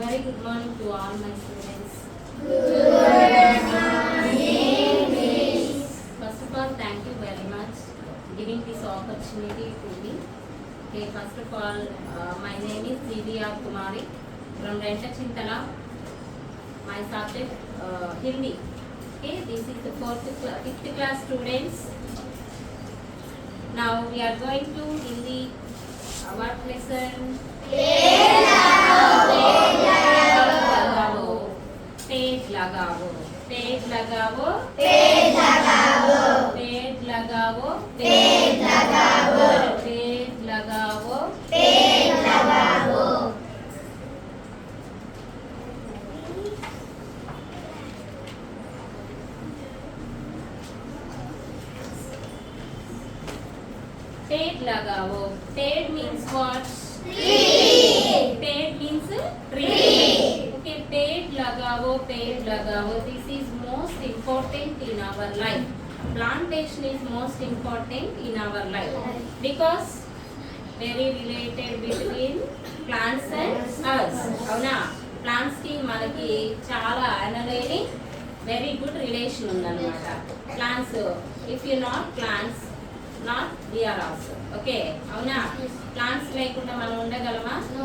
Very good morning to all my students. Good morning, Miss. First of all, thank you very much giving this opportunity to me. Okay, first of all, my name is CDR Kumari from Renta Chintala. My subject Hindi. Okay, this is the fifth class students. Now we are going to Hindi. What lesson? पेड़ लगाओ, पेड़ लगाओ, पेड़ लगाओ, पेड़ लगाओ, पेड़ लगाओ, पेड़ लगाओ, पेड़ लगाओ, पेड़ लगाओ। पेड़ लगाओ. पेड़ means what? Tree. पेड़ means tree. Okay, पेड़ लगाओ, पेड़ लगाओ. This is most important in our life. Plantation is most important in our life because very related between plants and us. అవునా? Plants కి మనకి చాలా అనలేని very good relation ఉందన్నమాట. Plants, if you not plants, not we are also. Okay అవునా? Plants లేకుండా మనం ఉండగలమా? No.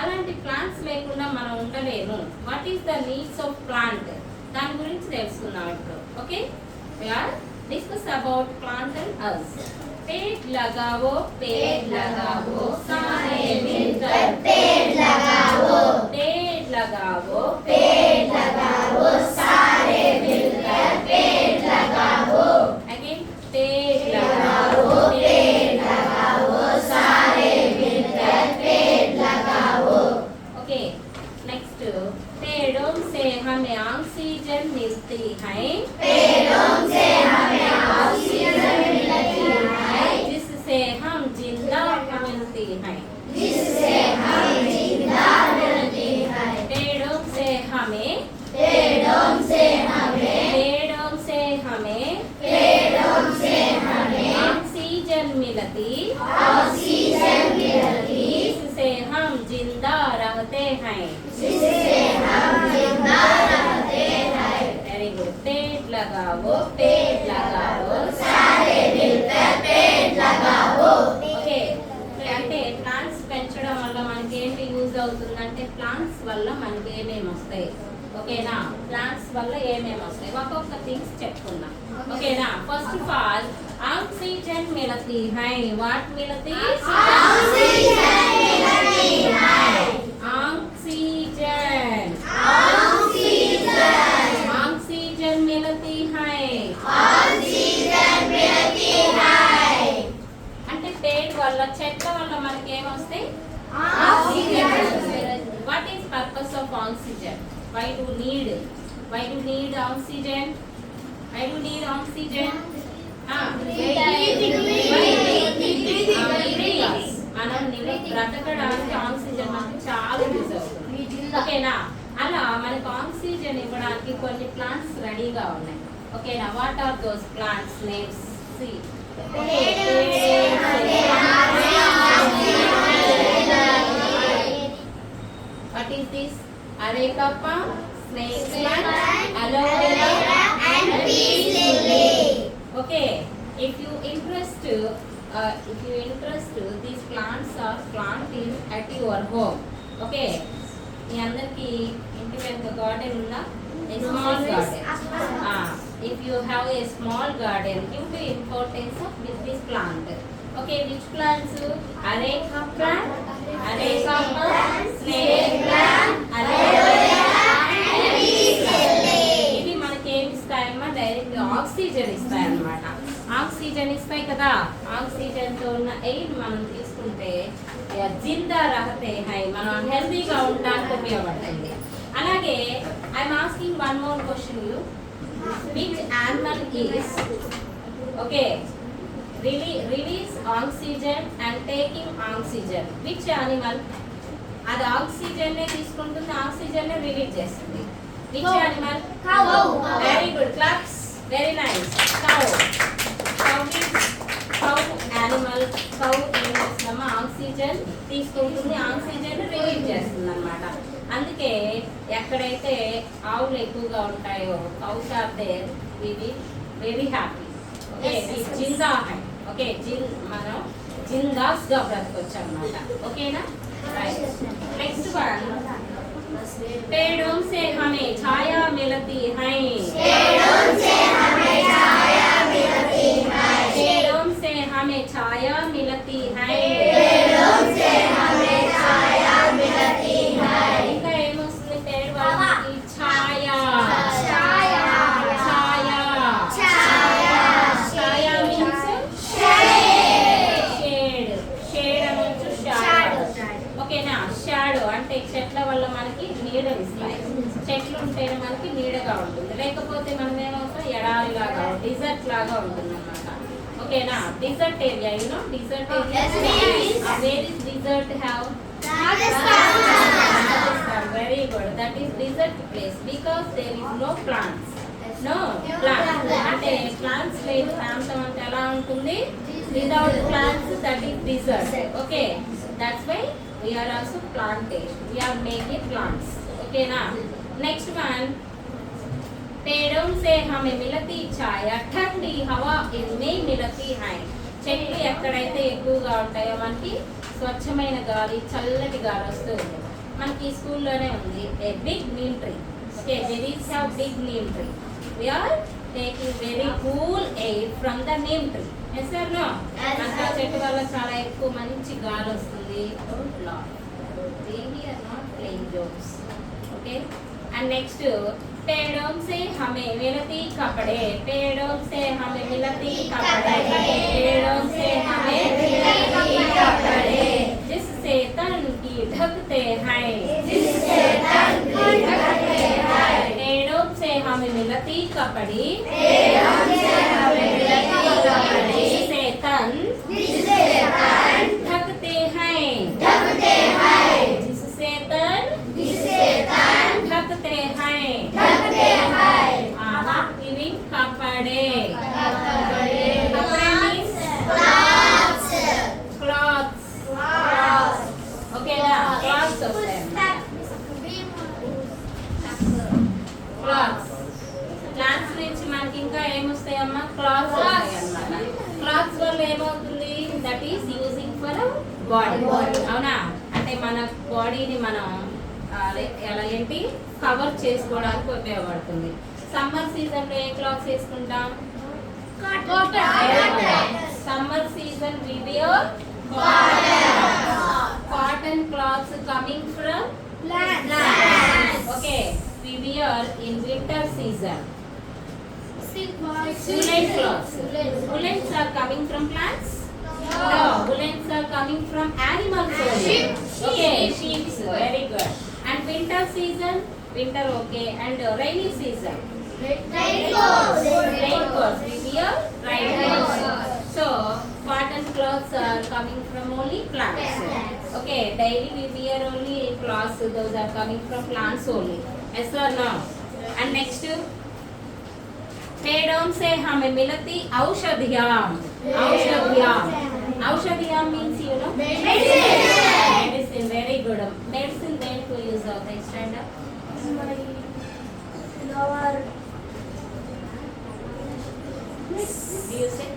అలాంటి plants లేకుండా మనం ఉండలేము. What is the needs of plant? దాని గురించి తెలుసుకుందాం ఇప్పుడు. Okay, we are discuss about plant and us. पेड़ लगाओ, पेड़ लगाओ, सारे मिलकर पेड़ लगाओ, पेड़ लगाओ, पेड़ लगाओ, सारे मिलकर पेड़ लगाओ। अगेन पेड़ लगाओ, पेड़ लगाओ, सारे मिलकर पेड़ लगाओ। ओके, नेक्स्ट पेड़ों से हमें ऑक्सीजन मिलती है, पेड़ों से हमें ऑक्सीजन मिलती है, जिससे हम जिंदा मिलती है, जिससे हम जिंदा मिलती है। पेड़ों से हमें, पेड़ों से हमें, पेड़ों से हमें पेड़ों से हमें ऑक्सीजन मिलती, ऑक्सीजन मिलती, जिससे हम जिंदा रहते हैं। जिससे हम जिंदा रहते हैं। Very good. पेड़ लगाओ, पेड़ लगाओ, सारे मिलकर पेड़ लगाओ। ఓకే, అంటే ప్లాంట్స్ పెంచడం వల్ల మనకి ఏంటి యూజ్ అవుతుందంటే ప్లాంట్స్ వల్ల మనకి ఏమేమి వస్తాయి? ఓకేనా? ప్లాంట్స్ వల్ల ఏమేమి వస్తాయి ఒక్కొక్క థింగ్స్ చెప్పుకుందాం. ఓకేనా? ఫస్ట్ ఆఫ్ ఆల్ ఆక్సిజన్ మిలती है. వాట్ మిలती? ऑक्सीजन मिलती है, ఆక్సిజన్, ऑक्सीजन, ఆక్సిజన్ మిలती है. ऑक्सीजन मिलती है। అంటే పేడ్ వల్ల చెట్ల వల్ల మనకి ఏమొస్తాయి? Oxygen. What is purpose of oxygen? Why do need oxygen? Why do need oxygen? మనం బ్రతకడానికి ఆక్సిజన్ మనకి చాలా యూజ్ అవుతుంది. ఓకేనా? అలా మనకు ఆక్సిజన్ ఇవ్వడానికి కొన్ని ప్లాంట్స్ రెడీగా ఉన్నాయి. ఓకేనా? What are those plants names? See What is this? Areca palm, snake plant, aloe vera, and peace lily. Okay, if you interest, these plants are planted at your home. Okay, మీ అందరికి ఇంటి వెనుక garden ఉందా? A small garden. If you have a small garden, give the importance of this plant. Okay, which plants? Areca plant, areca palm, snake plant, aloe vera, and peace lily. ఇవి మనకి ఏమి ఇస్తాయమ్మా? Direct oxygen ఇస్తాయి అన్నమాట. Oxygen ఇస్తాయి కదా, oxygen తో ఉన్న air మనం తీసుకుంటే జిందా రహతే హై, మనం హెల్తీగా ఉండడానికి ఉపయోగపడుతుంది. అలాగే I'm asking one more question you. Which animal is okay release oxygen and taking oxygen? Which animal? అది ఆక్సిజన్ నే తీసుకుంటుంది, ఆక్సిజన్ నే రిలీజ్ చేస్తుంది. Which animal? Cow. Very good. Claps. Very nice. Cow. Cow is cow animal. Cow ఏం చేస్తుందమ్మా? Oxygen తీసుకుంటుంది, oxygen release చేస్తుంది అనమాట. అందుకే ఎక్కడైతే ఆవులు ఎక్కువగా ఉంటాయో cows are there we will very happy. Okay జిందా హై. ఓకే మనం జిందాస్ గా బ్రతకొచ్చు అనమాట. ఓకేనా? రైట్. నెక్స్ట్ వన్, पेड़ों से हमें छाया मिलती है. पेड़ों से हमें छाया मिलती है. पेड़ों से हमें छाया मिलती है. पेड़ों से हमें छाया मिलती है. ఇంకా ఏమొస్తుంది పేరు వాళ్ళకి? ఛాయ. छाया ఛాయ. छाया ఛాయ మీన్స్ shade. షేడ్. షేడ్ అనొచ్చు, షాడో. ఓకేనా? షాడో అంటే చెట్ల వల్ల మనకి నీడని ఇస్తాయి. చెట్లు ఉంటేనే మనకి నీడగా ఉంటుంది, లేకపోతే మనం ఏమవుతాం? ఎడారి లాగా, డిజర్ట్ లాగా ఉంటుంది అన్నమాట. ఓకేనా? Desert area, you know desert area. Where is desert have? Rajasthan. Very good. That is desert place because there is no plants. No plants. అంటే plants లేని ప్రాంతం అంటే ఎలా ఉంటుంది? Without plants, that is desert. Okay. That's why we are also plantation. We are making plants. Okay na? Next one. पेड़ों से हमें मिलती छाया, ठंडी हवा इनमें मिलती है. చెట్లు ఎక్కడైతే ఎక్కువగా ఉంటాయో మనకి స్వచ్ఛమైన గాలి, చల్లటి గాలి వస్తూ ఉంటుంది. మనకి స్కూల్లోనే ఉంది a big neem tree. Okay there is have big neem tree. We are taking very cool air from the neem tree. Yes or no? మనకి ఆ చెట్టు వల్ల చాలా ఎక్కువ మంచి గాలి వస్తుంది. Don't laugh. Really are not playing jokes. Okay and next, पेड़ों से हमें मिलती कपड़े. पेड़ों से हमें मिलती कपड़े. पेड़ों से हमें मिलती कपड़े. जिससे तन की ढकते हैं. जिससे तन की ढकते हैं. पेड़ों से हमें मिलती कपड़े. पेड़ों से हमें मिलती कपड़े. जिससे तन ढकते हैं. ढकते हैं. जिससे तन जिससे तन ढकते हैं. ढकते हैं. इवी कपड़े. कपड़े. कपड़े means Clothes. cloths. Clothes. Okay na? Cloths వస్తాయి. క్లాత్స్. క్లాత్స్ నుంచి మనకి ఇంకా ఏమొస్తాయమ్మా? క్లాత్స్ వస్తాయి అన్నమాట. క్లాత్స్ వల్ల ఏమవుతుంది? That is using for body. అవునా? అంటే మన బాడీని మనం ఎలా ఏంటి కవర్ చేసుకోవడానికి ఉపయోగపడుతుంది. సమ్మర్ సీజన్ లో ఏ క్లాత్స్ వేసుకుంటాం? Summer season we wear cotton clothes coming from plants. Okay, we wear in winter season woolen clothes. Woolens are coming from plants? No, woolens are coming from animals only. Okay, sheep. Very good. And winter season? Winter, okay. And rainy season? Raincoats. Raincoats. We wear raincoats. So, cotton clothes are coming from only plants. Okay, daily we wear only clothes. Those are coming from plants only. Yes or no? And next, पेड़ों से हमें मिलती औषधियाँ. औषधियाँ. औषधियाँ means you know? Medicine. Very good. Medicine then to use of the stand up. Do you say?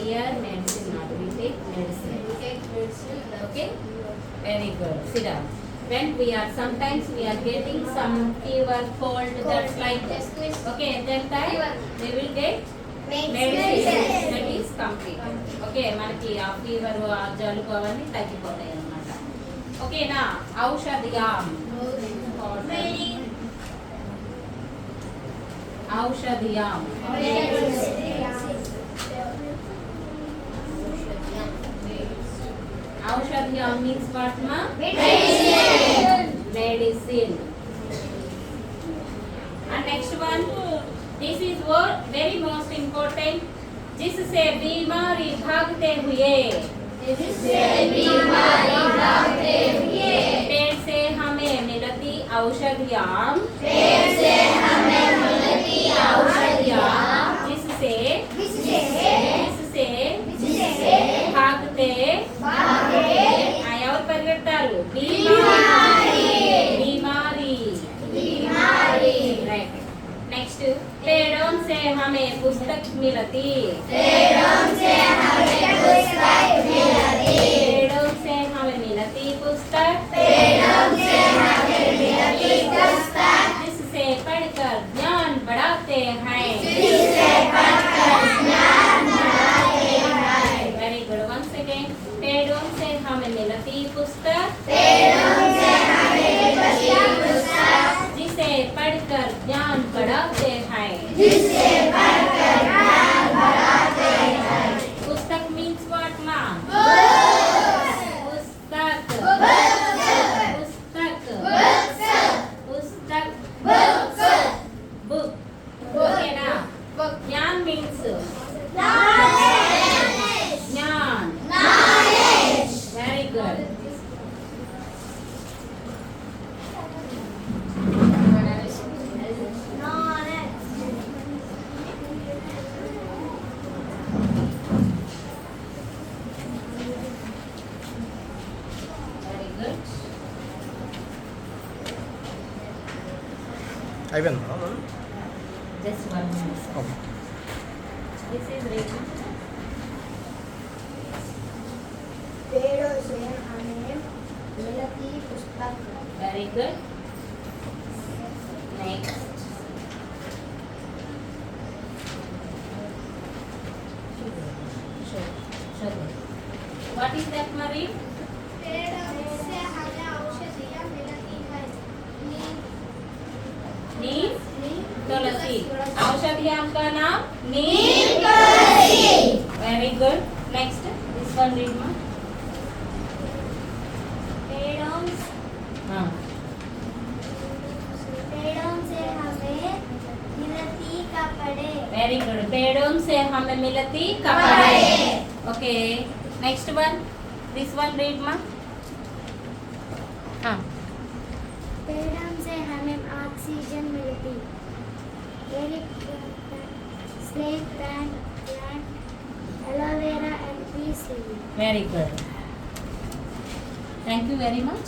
Here medicine, not we take medicine. Okay? Very good. Sit down. When we are sometimes we are getting some fever, cold, that's like this. Okay, that time they will get medicine. That is complete. Okay, మనకి ఆ fever, ఆ జలుబు అవన్నీ తగ్గిపోతాయి అన్నమాట. ఓకేనా? ఔషధియాం. ఔషధియాం. औषधियाँ means what ma? Medicine. And next one, this is what very most important. जिससे बीमारी भागते हुए. पेड़ से हमें मिलती औषधियाँ. जिससे हमें पुस्तक मिलती पेड़ों से हमें पुस्तक मिलती पेड़ों से हमें मिलती पुस्तक पेड़ों से हमें मिलती पुस्तक जिससे पढ़कर ज्ञान बढ़ाते हैं जिससे पढ़कर ज्ञान बढ़ाते हैं वेरी गुड वन सेकेंड पेड़ों से हमें मिलती पुस्तक पेड़ों से हमें मिलती पुस्तक जिसे पढ़कर ज्ञान बढ़ाते हैं जिससे पढ़कर ज्ञान बढ़ाते हैं पुस्तक मीन्स व्हाट मैम पुस्तक पुस्तक पुस्तक बुक ओके ना ज्ञान मीन्स ज्ञान वेरी गुड వెరీ గుడ్ అయిపోయిందా just 1 minute okay this is read पेड़ों से हमें मिलती पुस्तक very good next what is that मरी पेड़ों से हमें औषधियाँ मिलती है नीम तुलसी औषधियां का नाम नीम तुलसी very good next this one read मा पेड़ों हाँ पेड़ों से हमें मिलती कपड़े वेरी गुड पेड़ों से हमें मिलती कपड़े okay next one this one read मा हाँ पेड़ों से हमें ऑक्सीजन मिलती snake plant aloe vera and peace very good thank you very much